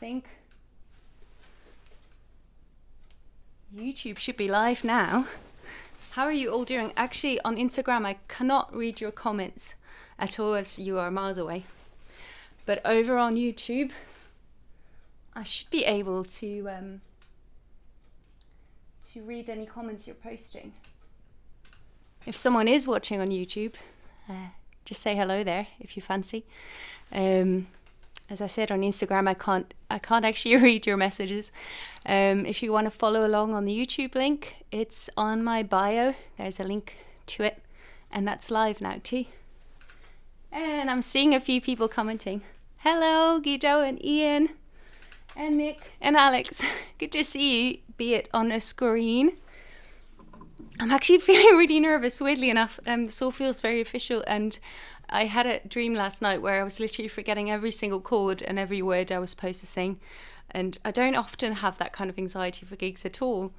think YouTube should be live now. How are you all doing? Actually, on Instagram, I cannot read your comments at all as you are miles away. But over on YouTube, I should be able to read any comments you're posting. If someone is watching on YouTube, just say hello there if you fancy. As I said on Instagram, I can't actually read your messages. If you want to follow along on the YouTube link, it's on my bio. There's a link to it, and that's live now too. And I'm seeing a few people commenting. Hello, Gitta and Ian and Nick and Alex. Good to see you, be it on a screen. I'm actually feeling really nervous, weirdly enough. This all feels very official, and I had a dream last night where I was literally forgetting every single chord and every word I was supposed to sing. And I don't often have that kind of anxiety for gigs at all.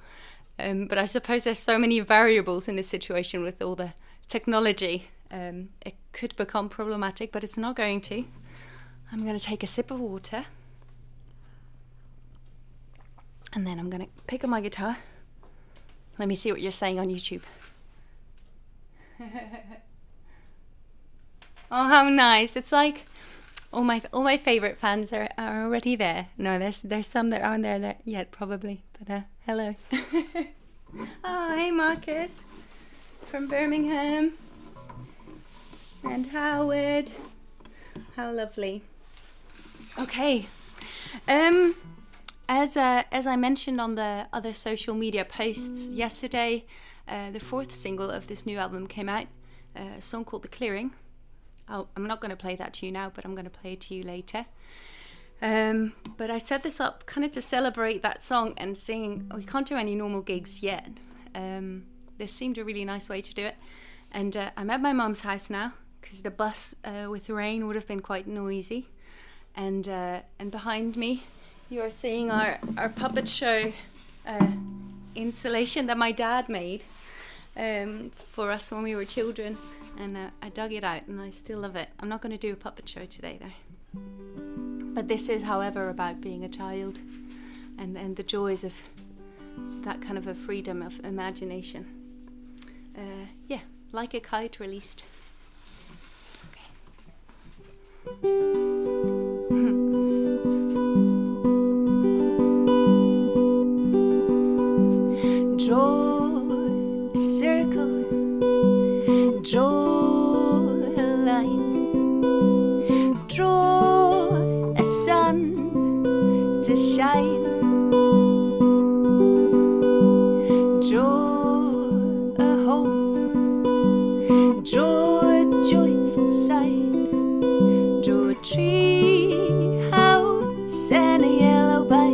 But I suppose there's so many variables in this situation with all the technology. It could become problematic, but it's not going to. I'm going to take a sip of water. And then I'm going to pick up my guitar. Let me see what you're saying on YouTube. Oh, how nice. It's like all my favorite fans are already there. No, there's some that aren't there yet, probably. But hello. Oh, hey Marcus from Birmingham. And Howard. How lovely. Okay. As I mentioned on the other social media posts yesterday, the fourth single of this new album came out, a song called The Clearing. I'm not going to play that to you now, but I'm going to play it to you later. But I set this up kind of to celebrate that song and sing. We can't do any normal gigs yet. This seemed a really nice way to do it. And I'm at my mum's house now because the bus with rain would have been quite noisy. And behind me, you are seeing our puppet show installation that my dad made for us when we were children. And I dug it out and I still love it. I'm not going to do a puppet show today though. But this is, however, about being a child and the joys of that kind of a freedom of imagination. Yeah, Like a Kite released. Draw a circle, draw a line, draw a sun to shine, draw a home, draw a joyful sight, draw a tree house and a yellow bike.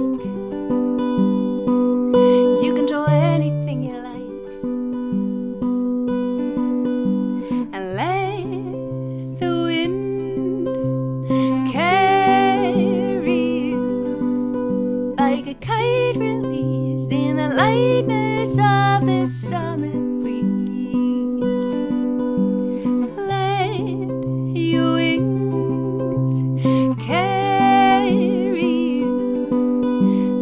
You can draw anything you like. Lightness of the summer breeze. Let your wings carry you.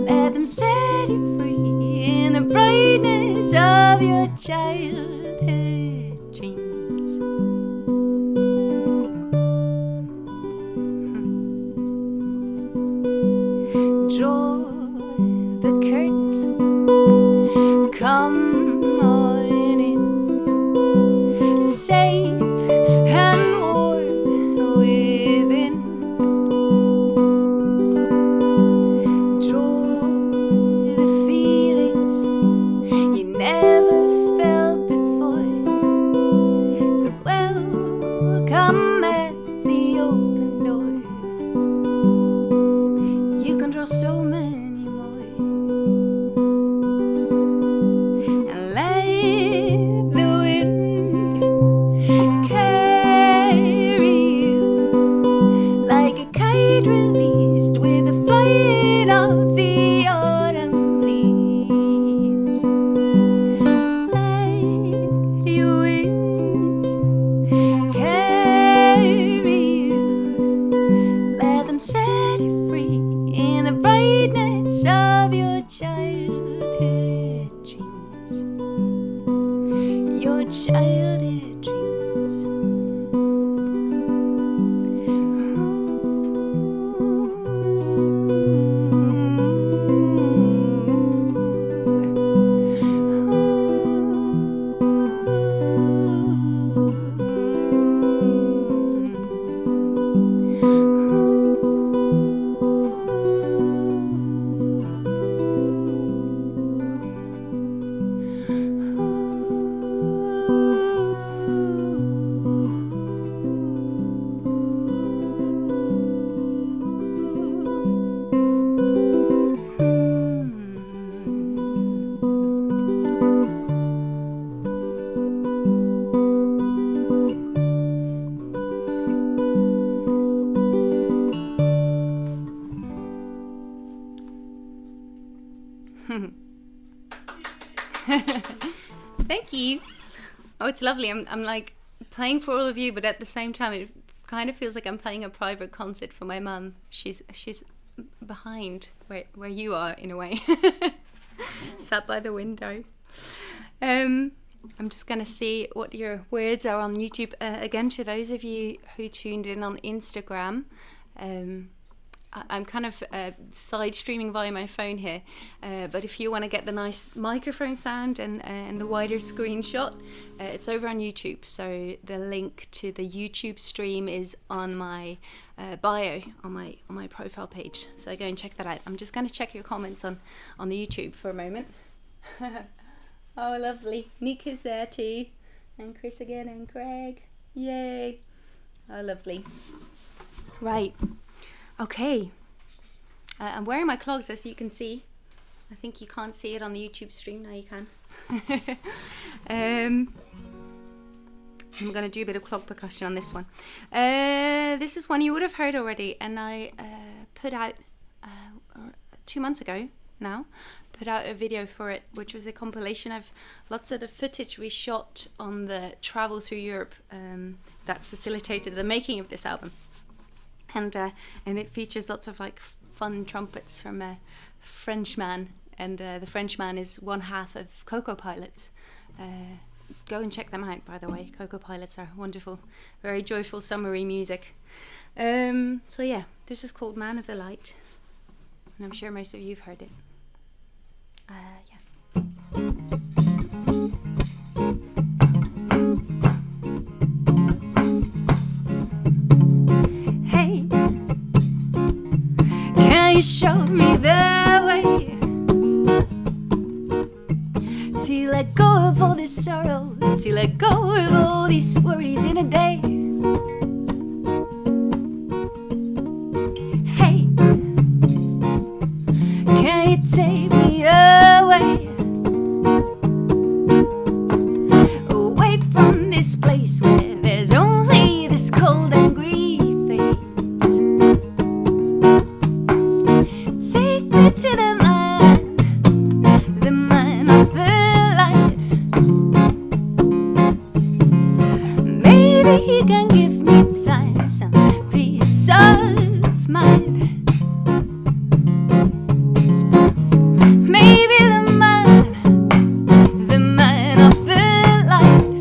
Let them set you free in the brightness of your childhood dreams. Draw the curtains. Come on in, safe and warm within. Draw the feelings you never felt before. The welcome at the open door. You can draw so many. Released with the flight of the autumn leaves. Let your wings carry you. Let them set you free in the it's lovely. I'm like playing for all of you, but at the same time, it kind of feels like I'm playing a private concert for my mum. She's behind where you are in a way, sat by the window. I'm just going to see what your words are on YouTube. Again, to those of you who tuned in on Instagram, I'm kind of side streaming via my phone here, but if you want to get the nice microphone sound and the wider screenshot, it's over on YouTube. So the link to the YouTube stream is on my bio on my profile page. So go and check that out. I'm just going to check your comments on the YouTube for a moment. Oh, lovely. Nika's there too, and Chris again, and Craig. Yay! Oh, lovely. Right. Okay, I'm wearing my clogs, as you can see. I think you can't see it on the YouTube stream. Now you can. I'm going to do a bit of clog percussion on this one. This is one you would have heard already, and I put out 2 months ago now, put out a video for it, which was a compilation of lots of the footage we shot on the travel through Europe that facilitated the making of this album. And it features lots of like fun trumpets from a Frenchman, and the Frenchman is one half of Coco Pilots. Go and check them out, by the way. Coco Pilots are wonderful, very joyful, summery music. So yeah, this is called Man of the Light, and I'm sure most of you have heard it. Yeah. You show me the way to let go of all this sorrow, to let go of all these worries in a day. Hey, can you take me away, away from this place where there's only this cold and grief? To the man of the light. Maybe he can give me time, some peace of mind. Maybe the man of the light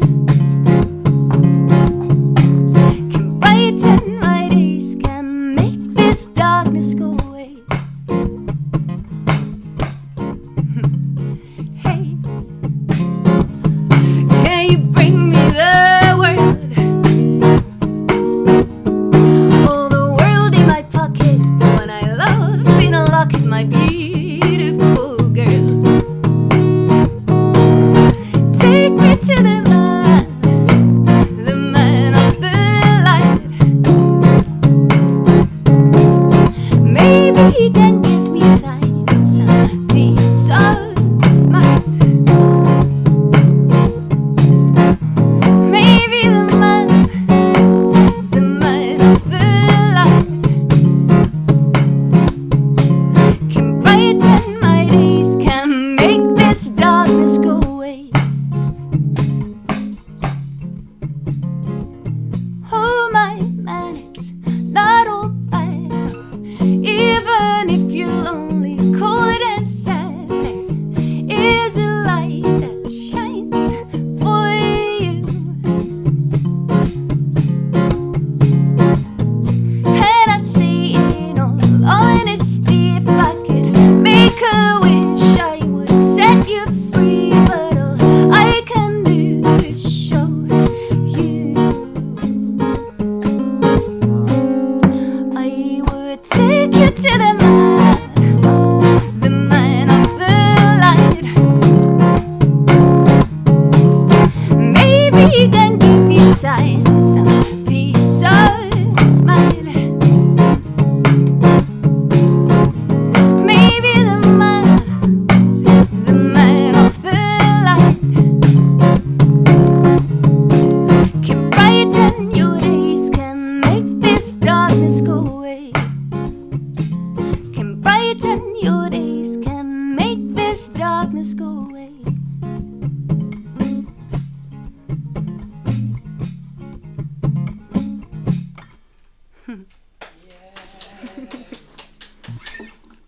can brighten my days, can make this darkness go away. All the world in my pocket,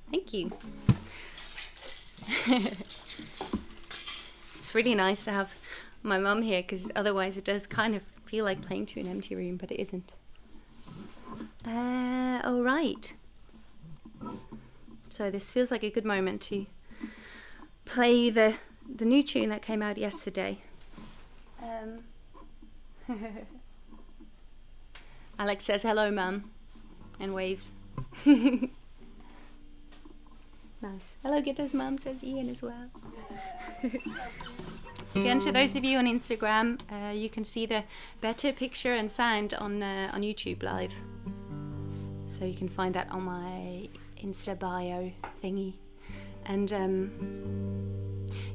Thank you. It's really nice to have my mum here, because otherwise it does kind of feel like playing to an empty room, but it isn't. All right. So this feels like a good moment to play the new tune that came out yesterday. Alex says hello, mum, and waves. Nice. Hello, Gitta's mum, says Ian as well. Again, to those of you on Instagram, you can see the better picture and sound on YouTube Live. So you can find that on my Insta bio thingy. And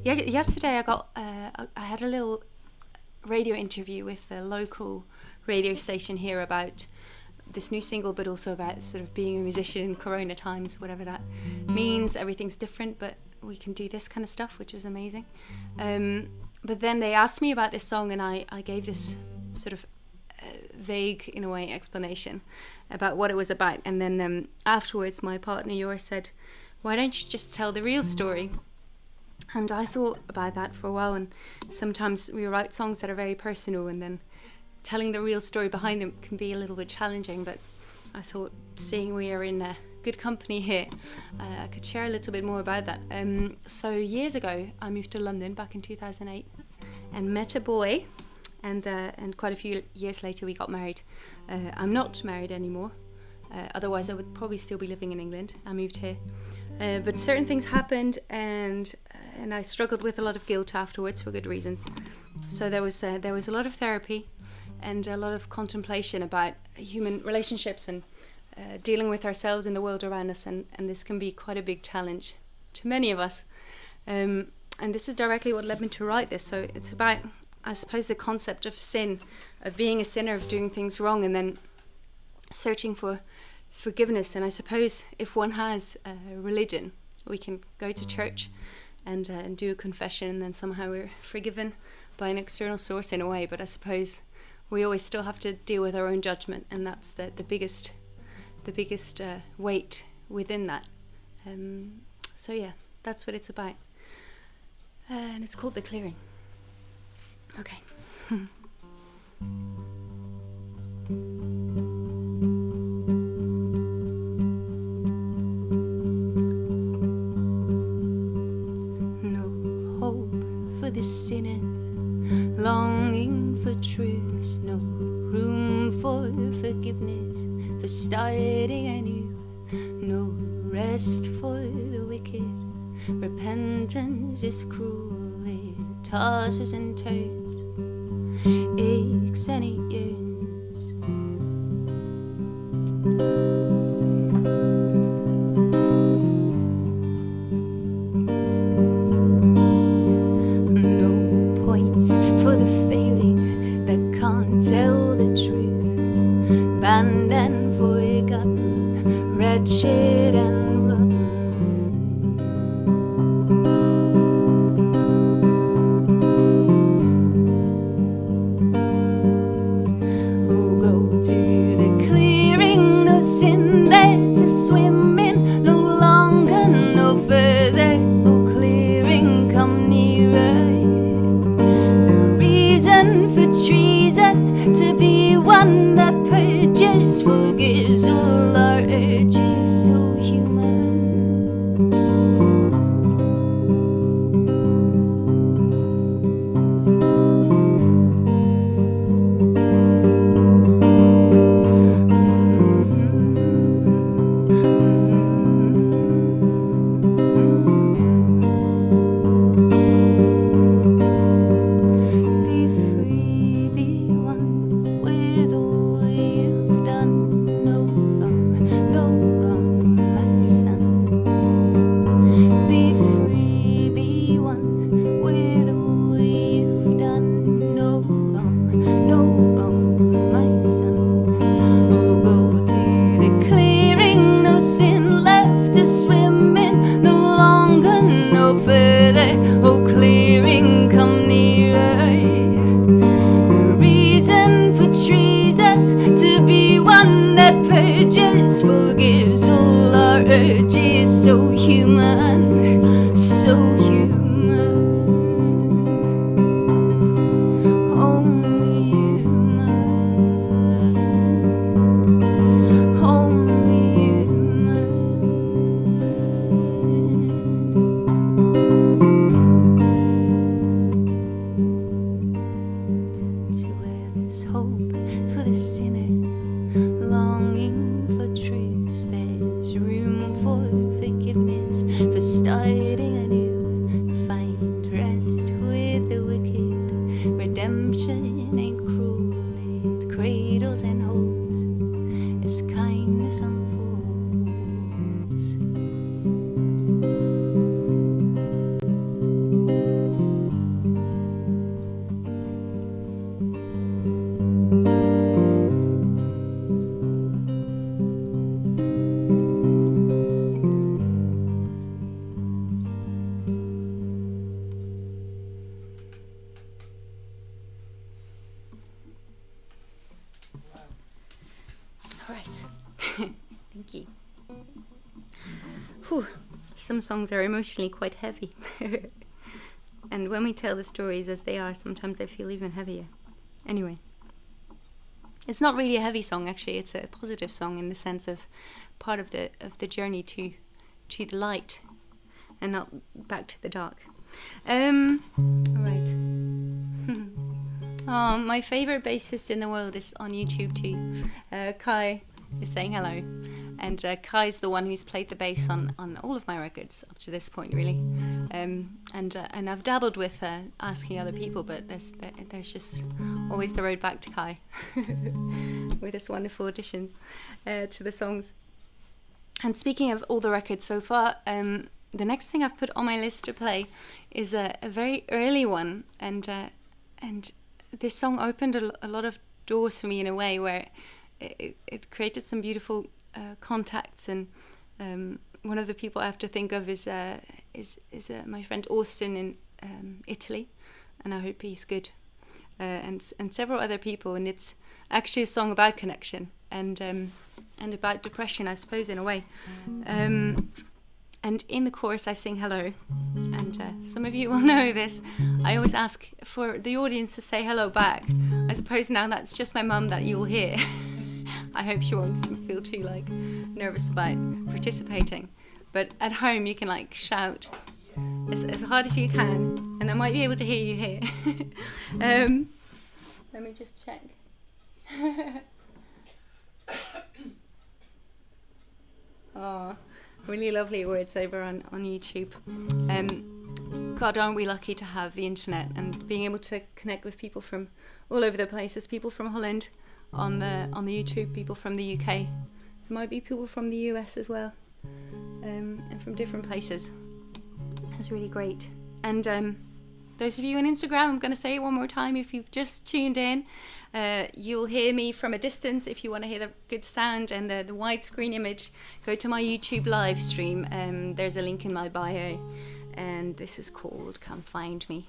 yesterday I had a little radio interview with a local radio station here about this new single, but also about sort of being a musician in Corona times, whatever that means. Everything's different, but we can do this kind of stuff, which is amazing. But then they asked me about this song, and I gave this sort of vague, in a way, explanation about what it was about. And then afterwards, my partner Yor said, why don't you just tell the real story? And I thought about that for a while, and sometimes we write songs that are very personal, and then telling the real story behind them can be a little bit challenging, but I thought, seeing we are in good company here, I could share a little bit more about that. So years ago, I moved to London back in 2008 and met a boy, and quite a few years later we got married. I'm not married anymore, otherwise I would probably still be living in England. I moved here, but certain things happened, and I struggled with a lot of guilt afterwards for good reasons. So there was a lot of therapy and a lot of contemplation about human relationships and dealing with ourselves and the world around us, and this can be quite a big challenge to many of us. And this is directly what led me to write this. So it's about, I suppose, the concept of sin, of being a sinner, of doing things wrong, and then searching for forgiveness. And I suppose if one has a religion, we can go to church and do a confession, and then somehow we're forgiven by an external source in a way. But I suppose we always still have to deal with our own judgment, and that's the biggest weight within that. So yeah, that's what it's about, and it's called The Clearing. Okay. No hope for the sinner, longing for truth, no room for forgiveness, for starting anew, no rest for the wicked. Repentance is cruel, it tosses and turns, aches and it yearns. No points for the failing that can't tell the truth, banned and forgotten, wretched and rotten. Oh, go to the clearing, no sin there to swim in, no longer, no further, no clearing, come nearer. The reason for treason, to be one that purges, forgives all our urges, so human. unfolds, as kindness unfolds. Thank you. Whew. Some songs are emotionally quite heavy. And when we tell the stories as they are, sometimes they feel even heavier. Anyway, it's not really a heavy song, actually. It's a positive song in the sense of part of the journey to the light and not back to the dark. All right. Oh, my favorite bassist in the world is on YouTube too. Kite is saying hello, and Kai's the one who's played the bass on all of my records up to this point, really. And I've dabbled with asking other people, but there's just always the road back to Kai with his wonderful additions to the songs. And speaking of all the records so far, the next thing I've put on my list to play is a very early one, and this song opened a lot of doors for me in a way where it created some beautiful contacts, and one of the people I have to think of is my friend Austin in Italy, and I hope he's good, and several other people. And it's actually a song about connection and about depression, I suppose, in a way. And in the chorus I sing hello, and some of you will know this. I always ask for the audience to say hello back. I suppose now that's just my mum that you will hear. I hope she won't feel too nervous about participating. But at home you can shout as hard as you can, and I might be able to hear you here. Let me just check. Oh, really lovely words over on YouTube. God, aren't we lucky to have the internet and being able to connect with people from all over the place. There's people from Holland on the YouTube, people from the UK. There might be people from the US as well, and from different places. That's really great. And those of you on Instagram, I'm going to say it one more time. If you've just tuned in, you'll hear me from a distance. If you want to hear the good sound and the widescreen image, go to my YouTube live stream. There's a link in my bio, and this is called Come Find Me.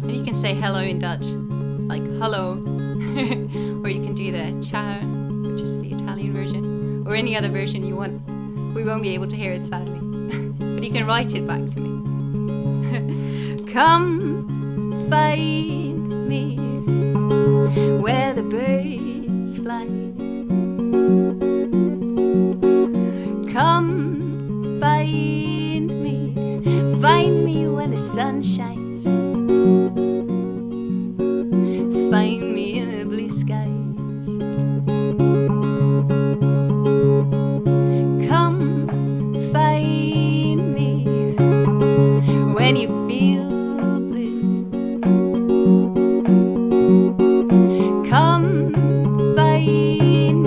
And you can say hello in Dutch, like hello, or you can do the ciao, which is the Italian version, or any other version you want. We won't be able to hear it, sadly, but you can write it back to me. Come find me where the birds fly. Come find me when the sun shines. Find me in the blue skies. Come find me when you feel blue. Come find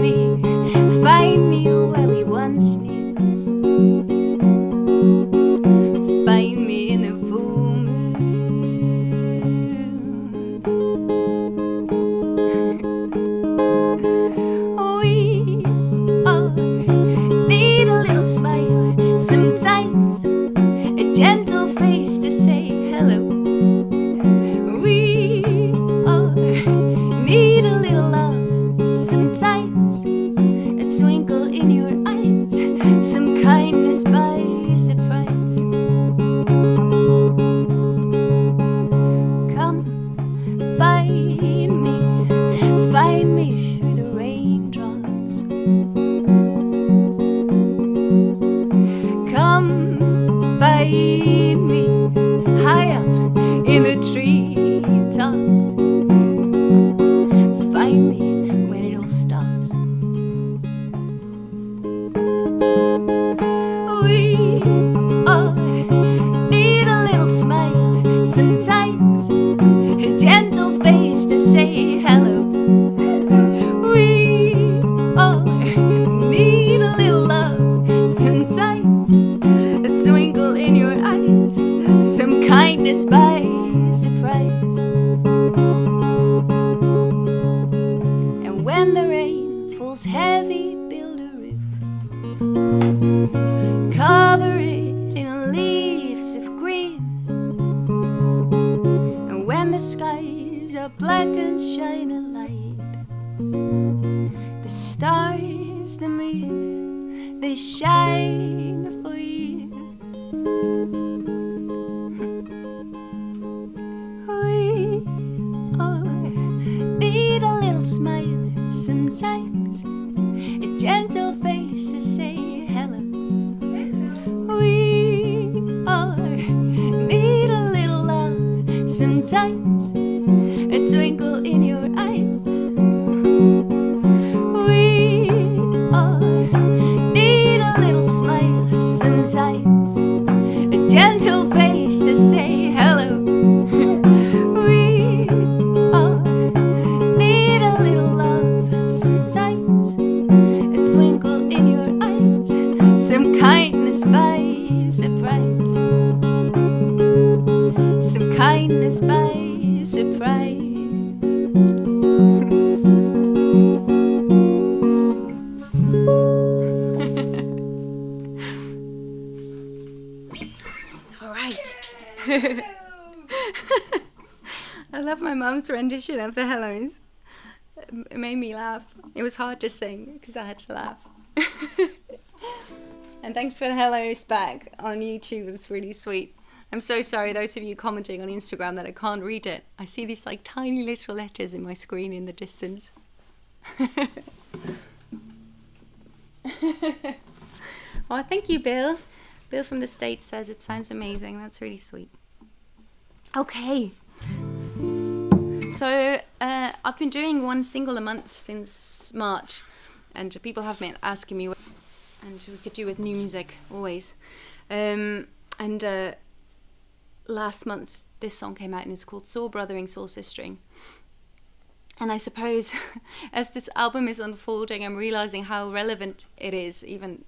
shingles, heavy build a roof, cover it in leaves of green, and when the skies are black and shine a light, the stars, the moon, they shine for you. We all need a little smile sometimes, a gentle face to say hello. We all need a little love sometimes, a twinkle in your eyes. We all need a little smile sometimes, a gentle face to say hello. We all need a little love sometimes, a twinkle in your eyes, some kindness by surprise, some kindness by surprise. All right. I love my mum's rendition of the Hellos. It made me laugh. It was hard to sing because I had to laugh. And thanks for the Hellos back on YouTube. It's really sweet. I'm so sorry, those of you commenting on Instagram, that I can't read it. I see these like tiny little letters in my screen in the distance. Oh, thank you, Bill. Bill from the States says it sounds amazing. That's really sweet. Okay. So I've been doing one single a month since March, and people have been asking me, and we could do with new music always. And last month this song came out, and it's called Soul Brothering, Soul Sistering. And I suppose as this album is unfolding, I'm realizing how relevant it is even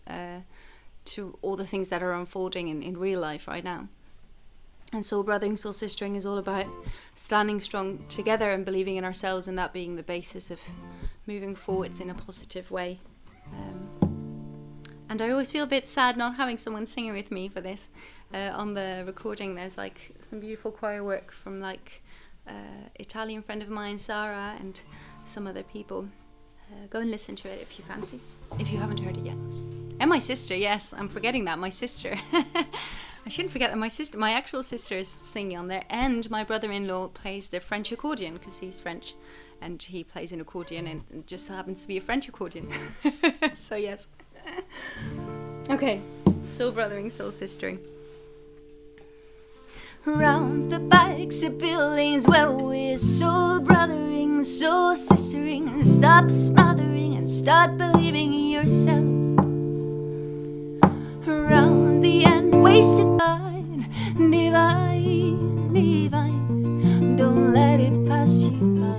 to all the things that are unfolding in real life right now. And Soul Brothering, Soul Sistering is all about standing strong together and believing in ourselves, and that being the basis of moving forwards in a positive way. And I always feel a bit sad not having someone singing with me for this. On the recording there's like some beautiful choir work from like Italian friend of mine, Sarah, and some other people. Go and listen to it if you fancy, if you haven't heard it yet. And my sister, yes, I'm forgetting that, my sister. I shouldn't forget that my actual sister is singing on there, and my brother-in-law plays the French accordion because he's French, and he plays an accordion, and it just happens to be a French accordion. So yes. Okay, Soul Brothering, Soul Sistering. Round the backs of buildings where we're soul brothering, soul sistering, and stop smothering and start believing in yourself. Around the end, wasted time, divine, divine, don't let it pass you by.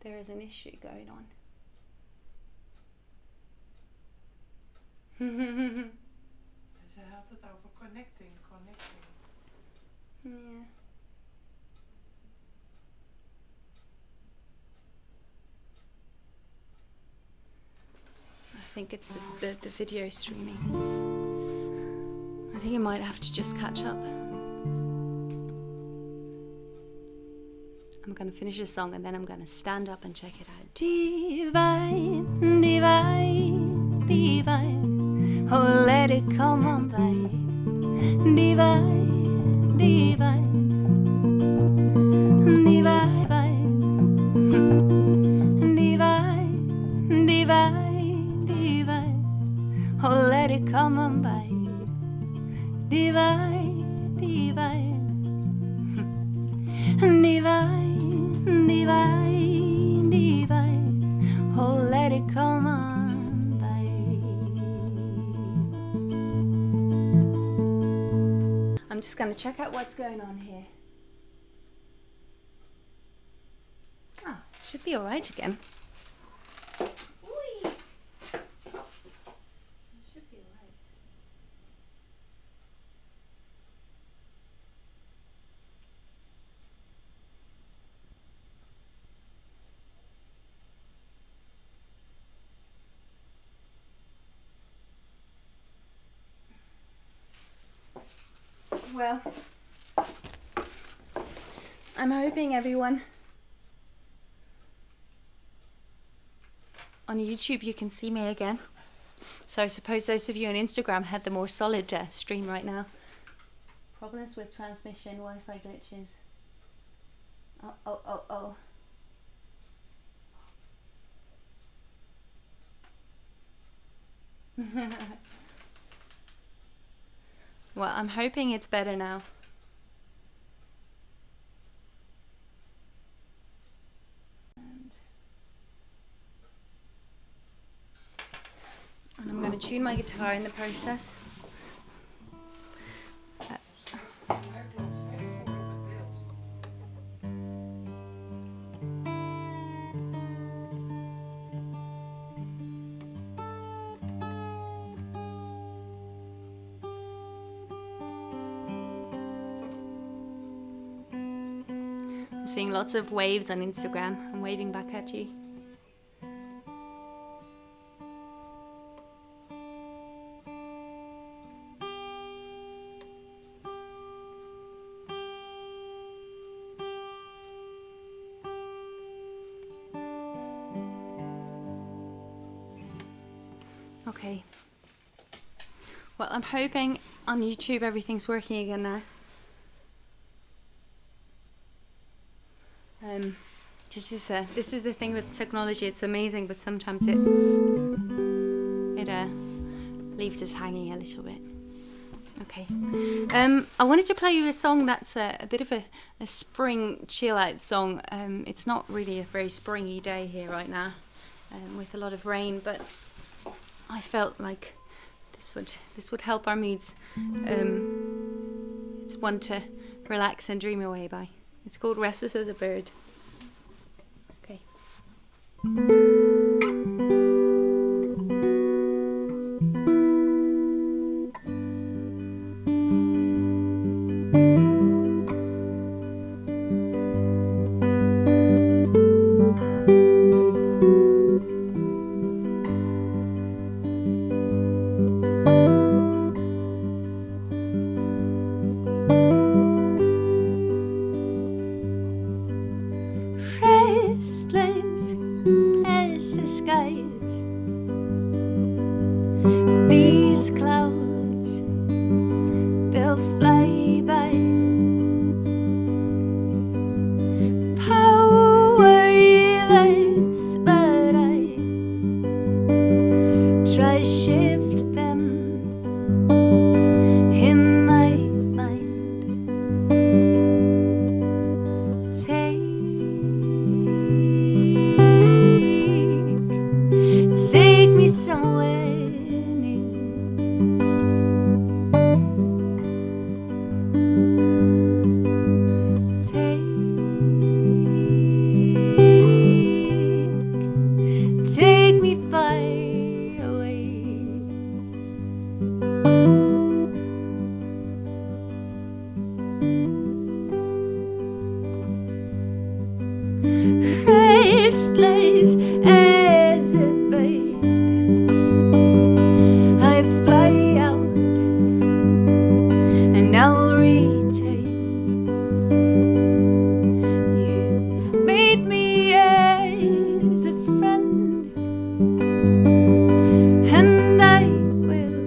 There is an issue going on. Ze had het over connecting. Yeah. I think it's just the video streaming. I think it might have to just catch up. I'm gonna finish this song and then I'm gonna stand up and check it out. Divine, divine, divine, oh let it come on by. Divine, divine, divine, going to check out what's going on here. Ah, should be all right again. Ooh. Should be all right. Well, I'm hoping everyone on YouTube you can see me again. So I suppose those of you on Instagram had the more solid stream right now. Problems with transmission, Wi-Fi glitches. Oh. Well, I'm hoping it's better now. And I'm going to tune my guitar in the process. I'm seeing lots of waves on Instagram. I'm waving back at you. Okay. Well, I'm hoping on YouTube everything's working again now. This is the thing with technology. It's amazing, but sometimes it leaves us hanging a little bit. Okay. I wanted to play you a song that's a bit of a spring chill out song. It's not really a very springy day here right now, with a lot of rain, but I felt like this would help our moods. It's one to relax and dream away by. It's called Restless as a Bird. Okay. Restless as the skies, these clouds, they'll fly by. Powerless, but I try shift them in my mind. Take me somewhere new. Take me far away. Restless as a bird, I fly out and I'll return. You've made me as a friend, and I will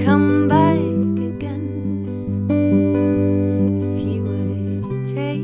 come back again if you would take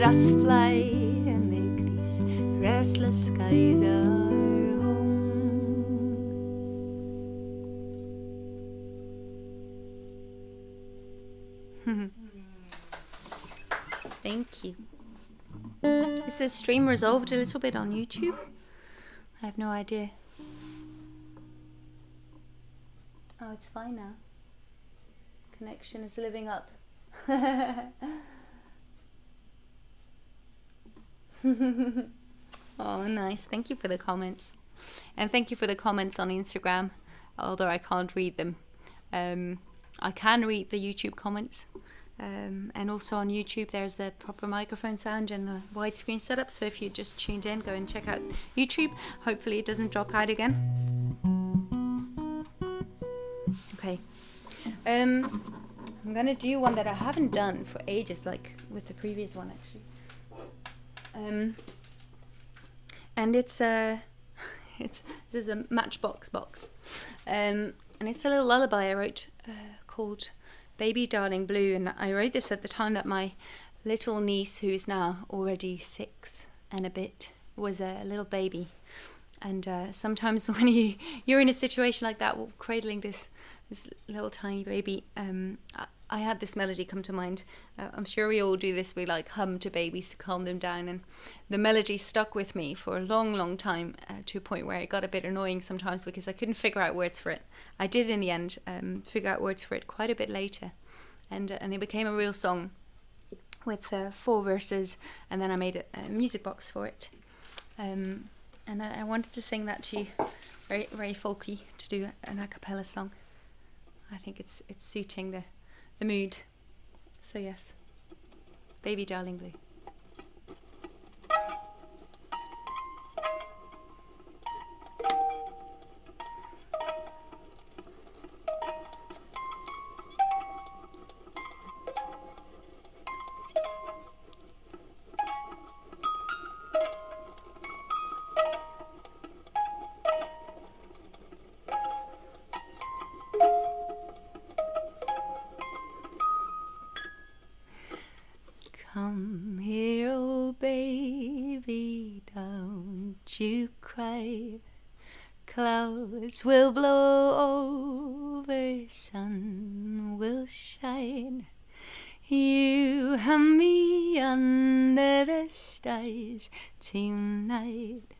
us fly and make these restless skies our home. Thank you. Is the stream resolved a little bit on YouTube? I have no idea. Oh, it's fine now. Connection is living up. Oh, nice. Thank you for the comments. And thank you for the comments on Instagram, although I can't read them. I can read the YouTube comments. And also on YouTube there's the proper microphone sound and the widescreen setup, so if you just tuned in, go and check out YouTube. Hopefully it doesn't drop out again. Okay. I'm gonna do one that I haven't done for ages, like with the previous one actually. And it's this is a Matchbox box. And it's a little lullaby I wrote called Baby Darling Blue, and I wrote this at the time that my little niece, who is now already 6 and a bit, was a little baby. And sometimes when you're in a situation like that, cradling this little tiny baby, I had this melody come to mind. I'm sure we all do this. We like hum to babies to calm them down, and the melody stuck with me for a long time, to a point where it got a bit annoying sometimes because I couldn't figure out words for it. I did in the end figure out words for it quite a bit later, and it became a real song with 4 verses, and then I made a music box for it. And I wanted to sing that to you, very very folky, to do an a cappella song. I think it's suiting the mood. So yes, Baby Darling Blue. Come here, oh baby, don't you cry. Clouds will blow over, sun will shine. You and me under the stars tonight.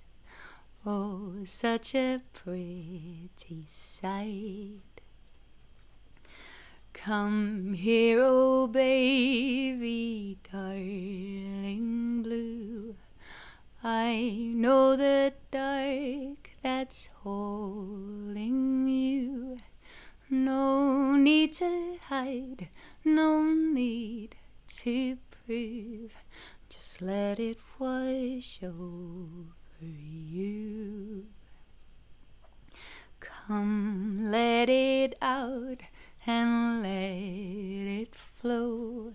Oh, such a pretty sight. Come here, oh baby, darling blue. I know the dark that's holding you. No need to hide, no need to prove. Just let it wash over you. Come, let it out and let it flow.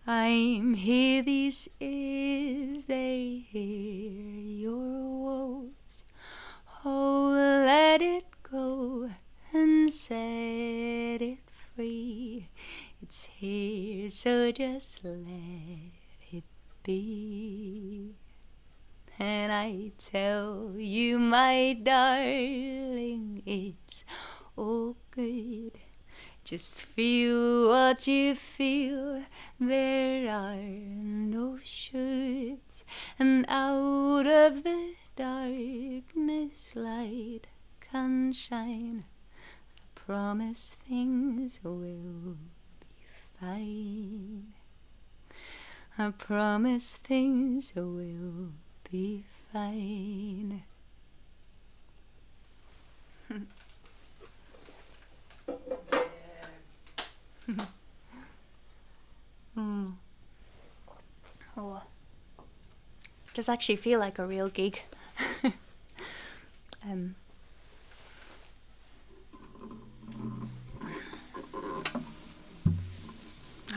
I'm here, these ears, they hear your woes. Oh, let it go and set it free. It's here, so just let it be. And I tell you, my darling, it's all good. Just feel what you feel, there are no shoulds. And out of the darkness light can shine. I promise things will be fine. I promise things will be fine. Oh, it does actually feel like a real gig.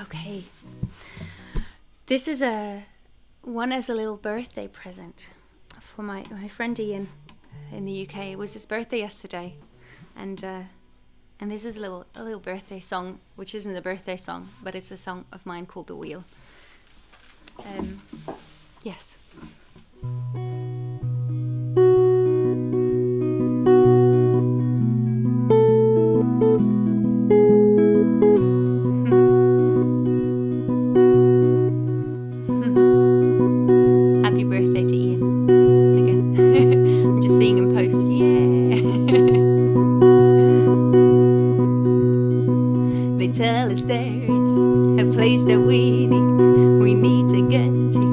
Okay, this is one as a little birthday present for my friend Ian in the UK. It was his birthday yesterday, and this is a little birthday song, which isn't a birthday song, but it's a song of mine called The Wheel. Yes. Happy birthday to Ian. Again. I'm just seeing him post. Yeah. They tell us there's a place that we need to get to.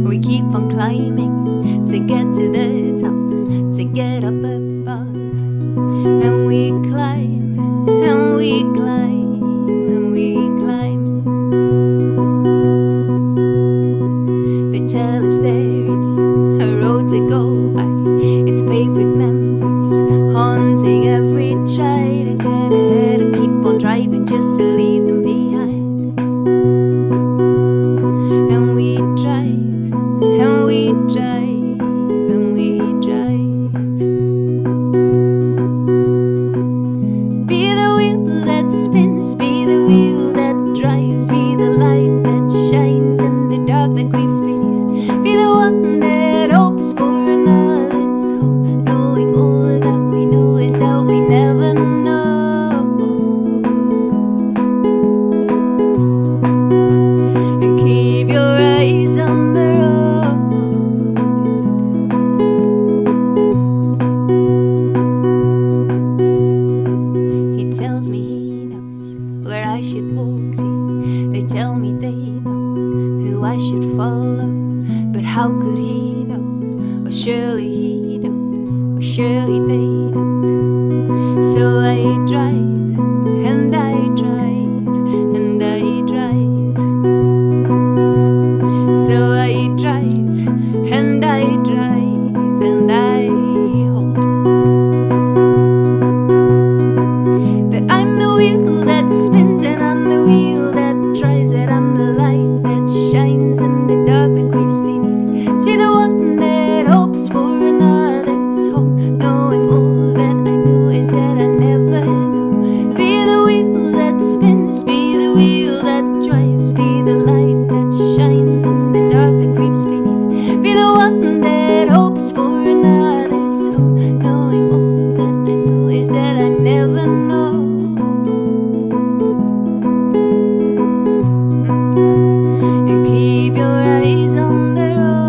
We keep on climbing to get to the top, to get up above. And we climb, and we climb, and we climb. They tell us there's a road to go by. It's paved with memories, haunting every try to get ahead, to keep on driving just to leave them behind. And we drive, and we drive, and we drive. Be the wheel that spins, be the wheel that drives, be the light that shines in the dark that creeps beneath. Be the one that hopes for another's hope, knowing all that we know is that we never know. And keep your eyes on the road. He tells me he knows where I should walk to. They tell me they know who I should follow. But how could he know? Or surely he don't. Or surely they don't. So I drive, and I drive, and I drive. So I drive, and I drive, and I hope that I'm the wheel that spins, and I'm the wheel that drives, that I'm the light that shines in the dark that creeps beneath. To be the one that hopes for another's hope, knowing all that I know is that I never know. Be the wheel that spins, be the wheel that drives, be the light that shines in the dark that creeps beneath. Be the one that hopes for another's hope, knowing all that I know is that I never know. And keep your eyes on the road.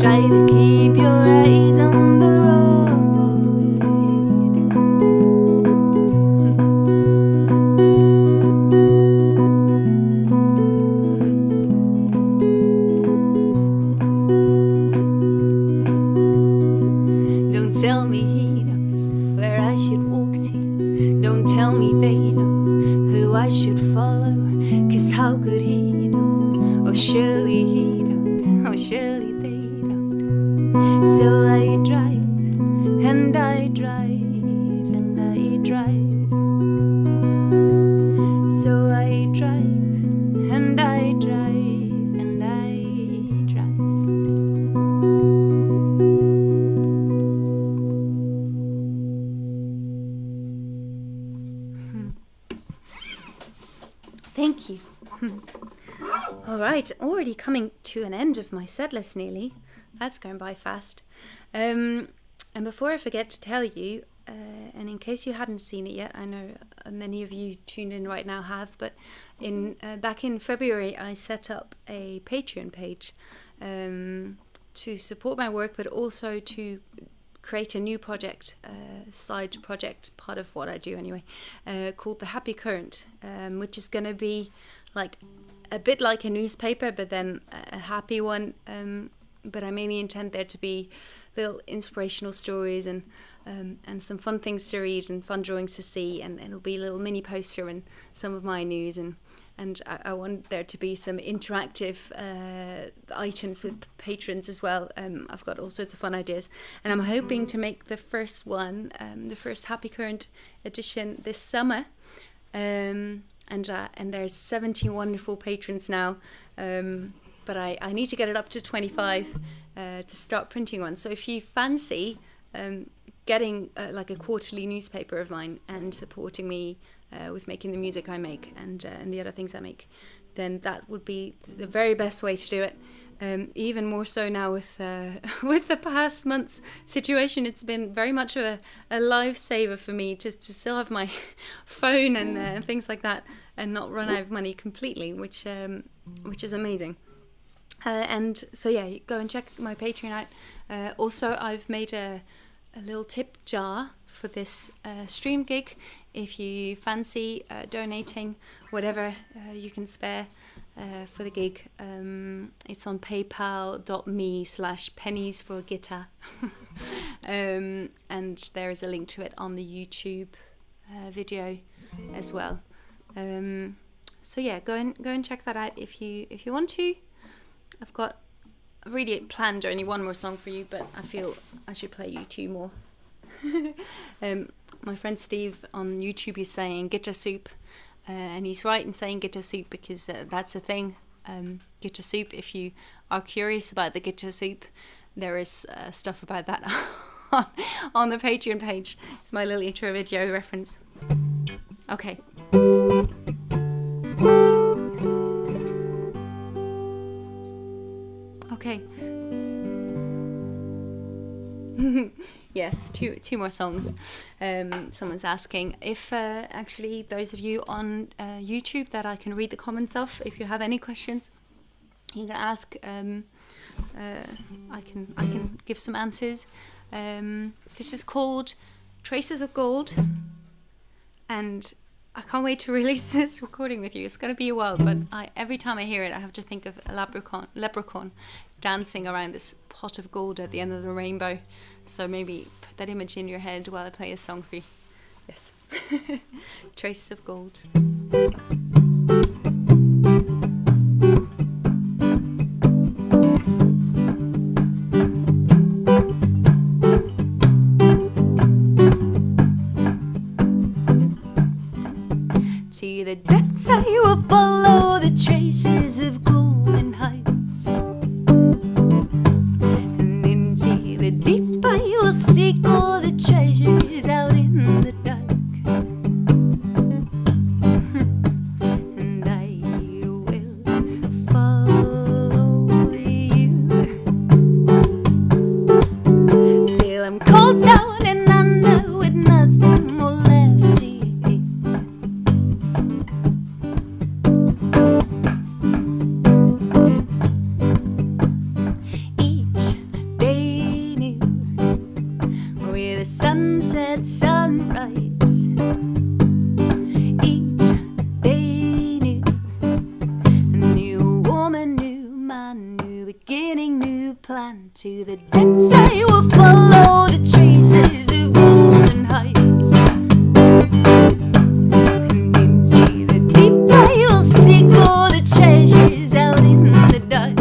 Try to keep your eyes on the road. Don't tell me he knows where I should walk to. Don't tell me they know who I should follow. 'Cause how could he know? Oh, surely he don't. Oh, surely they don't. So I drive, and I drive, and I drive. So I drive, and I drive, and I drive. Thank you. All right, already coming to an end of my set list nearly. That's going by fast. And before I forget to tell you, and in case you hadn't seen it yet, I know many of you tuned in right now have, but back in February I set up a Patreon page to support my work, but also to create a new project, side project, part of what I do anyway, called The Happy Current, which is going to be like a bit like a newspaper, but then a happy one. But I mainly intend there to be little inspirational stories and some fun things to read and fun drawings to see, and it'll be a little mini poster and some of my news, and I want there to be some interactive items with patrons as well. I've got all sorts of fun ideas, and I'm hoping to make the first one, the first Happy Current edition this summer. And there's 70 wonderful patrons now, but I need to get it up to 25 to start printing one. So if you fancy getting like a quarterly newspaper of mine and supporting me with making the music I make and the other things I make, then that would be the very best way to do it. Even more so now with the past month's situation, it's been very much of a lifesaver for me to still have my phone and things like that and not run out of money completely, which is amazing. And so yeah, go and check my Patreon out. Also, I've made a little tip jar for this stream gig. If you fancy donating whatever you can spare for the gig, it's on paypal.me/pennies for Gitta. And there is a link to it on the YouTube video as well. So yeah, go and check that out if you want to. I've got really planned only one more song for you, but I feel I should play you two more. My friend Steve on YouTube is saying Gitta soup, and he's right in saying Gitta soup because that's a thing. Gitta soup, if you are curious about the Gitta soup, there is stuff about that on the Patreon page. It's my little intro video reference. Okay. Okay. Yes, two more songs. Someone's asking if actually those of you on YouTube that I can read the comments of, if you have any questions, you can ask. I can give some answers. This is called Traces of Gold, and I can't wait to release this recording with you. It's going to be a while, but every time I hear it, I have to think of a leprechaun dancing around this pot of gold at the end of the rainbow. So maybe put that image in your head while I play a song for you. Yes. Traces of Gold. To the depths I will follow the traces of golden heights, and into the deep I will seek all the treasures out in the dark. And I will follow you till I'm cold down and under with nothing more left to eat. Sunset, sunrise, each day new, a new woman, new man, new beginning, new plan. To the depths I will follow the traces of golden heights, and into the deep I will seek all the treasures out in the dark.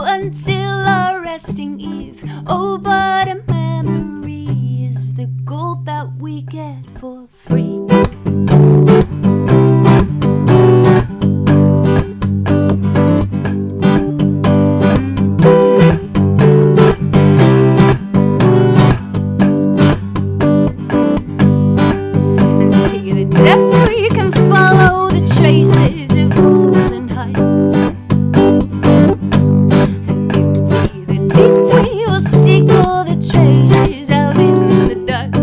Until our resting eve. Oh, but a memory is the gold that we get for free. And to the depths we can follow the traces of golden heights. Seek all the treasures out in the dark.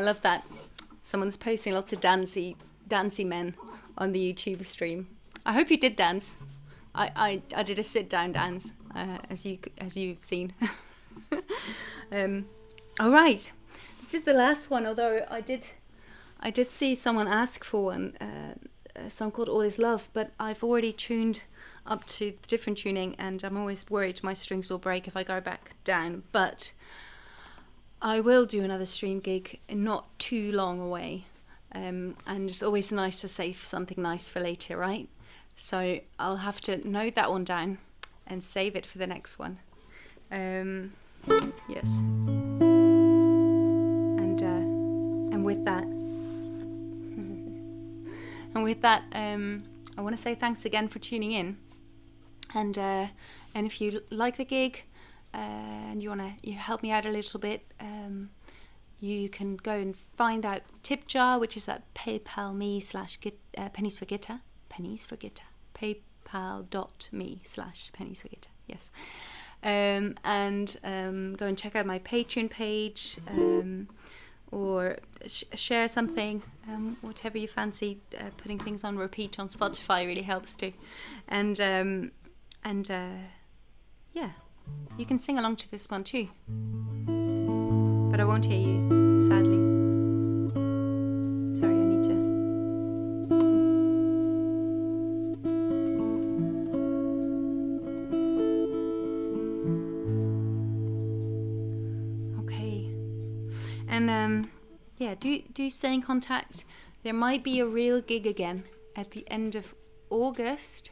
love that. Someone's posting lots of dancey men on the YouTube stream. I hope you did dance. I did a sit down dance, as you've seen. All right, this is the last one. Although I did see someone ask for one, a song called All Is Love, but I've already tuned up to the different tuning, and I'm always worried my strings will break if I go back down. But I will do another stream gig not too long away, and it's always nice to save something nice for later, right? So I'll have to note that one down and save it for the next one. Yes. And with that, I want to say thanks again for tuning in. And if you like the gig, and you help me out a little bit, you can go and find out the tip jar, which is at PayPal.me/pennies for Gitta, PayPal.me/pennies for Gitta. Yes. And go and check out my Patreon page, or share something, whatever you fancy. Putting things on repeat on Spotify really helps too. And yeah, you can sing along to this one too, but I won't hear you, sadly. Sorry, I need to. Okay, and yeah, do stay in contact. There might be a real gig again at the end of August.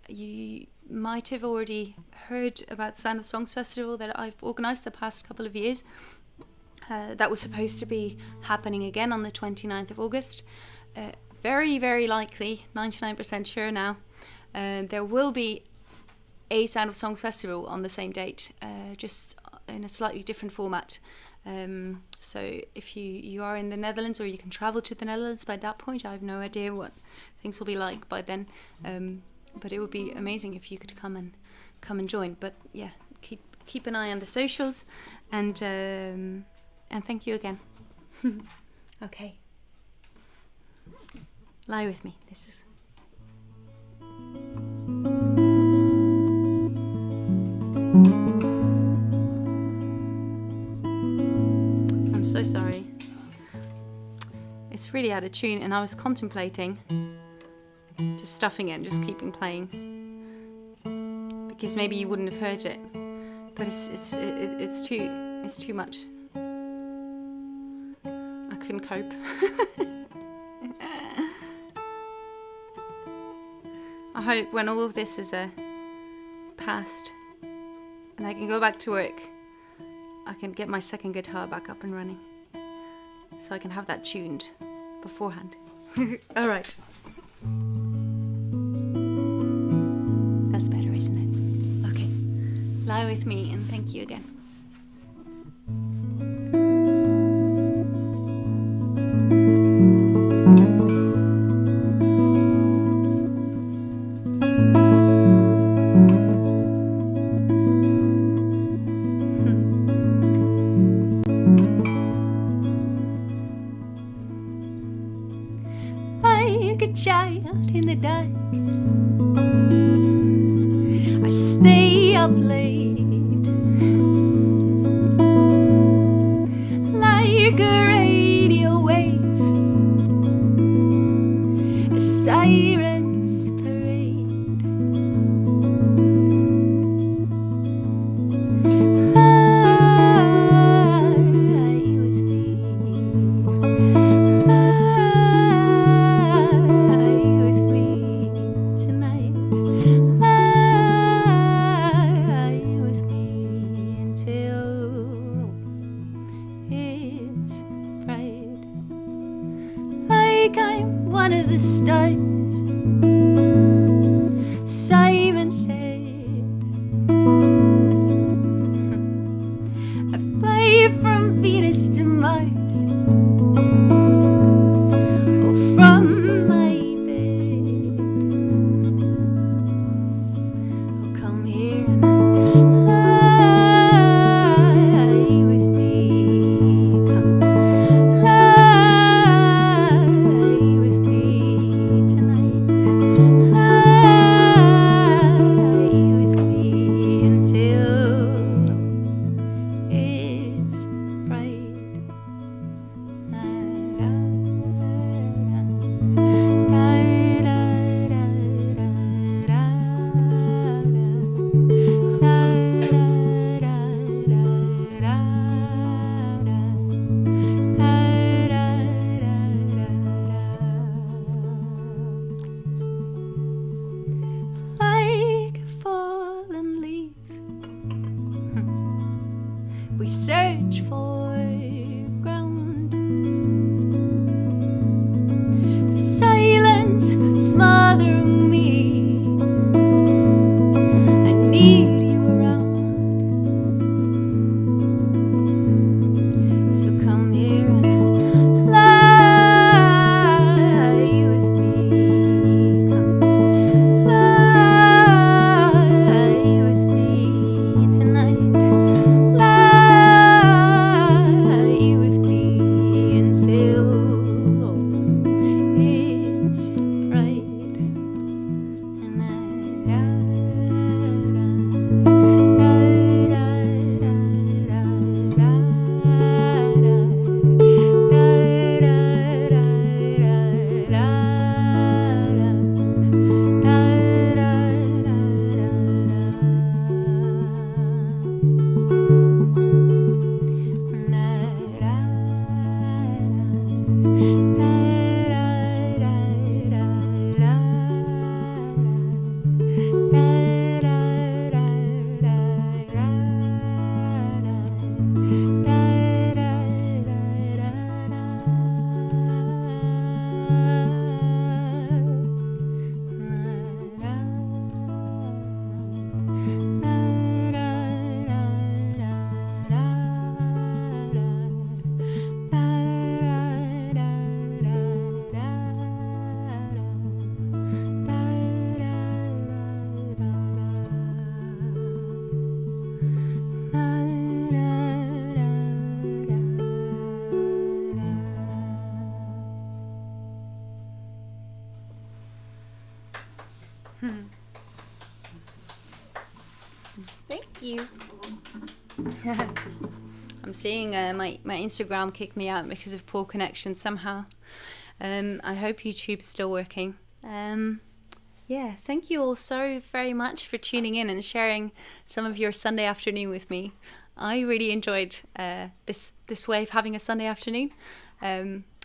You might have already heard about Sound of Songs Festival that I've organised the past couple of years. That was supposed to be happening again on the 29th of August. Very, very likely, 99% sure now, there will be a Sound of Songs Festival on the same date, just in a slightly different format. So if you are in the Netherlands, or you can travel to the Netherlands by that point, I have no idea what things will be like by then. But it would be amazing if you could come and join. But yeah, keep an eye on the socials, and thank you again. Okay, lie with me. This is. I'm so sorry. It's really out of tune, and I was contemplating just stuffing it and just keeping playing, because maybe you wouldn't have heard it, but it's too much. I couldn't cope. I hope when all of this is past and I can go back to work, I can get my second guitar back up and running, so I can have that tuned beforehand. All right. That's better, isn't it? Okay. Lie with me, and thank you again. Like a child in the dark, stay up late, like a radio wave, a Sirens parade. Lie with me, lie with me tonight. I'm one of the stars, Simon said. I fly from Venus to Mars, or from my bed. Oh, come here and lie with me. Come. Thank you. I'm seeing my Instagram kick me out because of poor connection somehow. I hope YouTube's still working. Yeah, thank you all so very much for tuning in and sharing some of your Sunday afternoon with me. I really enjoyed this way of having a Sunday afternoon.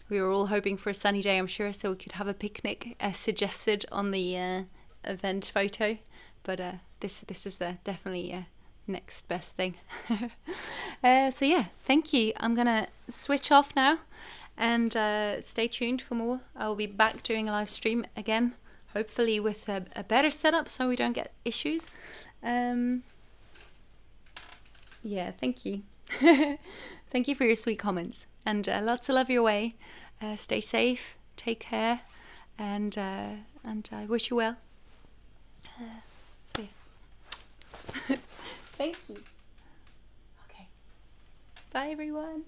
We were all hoping for a sunny day, I'm sure, so we could have a picnic as suggested on the event photo. But this is definitely next best thing. So yeah, thank you. I'm gonna switch off now and stay tuned for more. I'll be back doing a live stream again, hopefully with a better setup so we don't get issues. Yeah, thank you. Thank you for your sweet comments and lots of love your way. Stay safe, take care, and I wish you well. So yeah. Thank you. Okay. Bye everyone.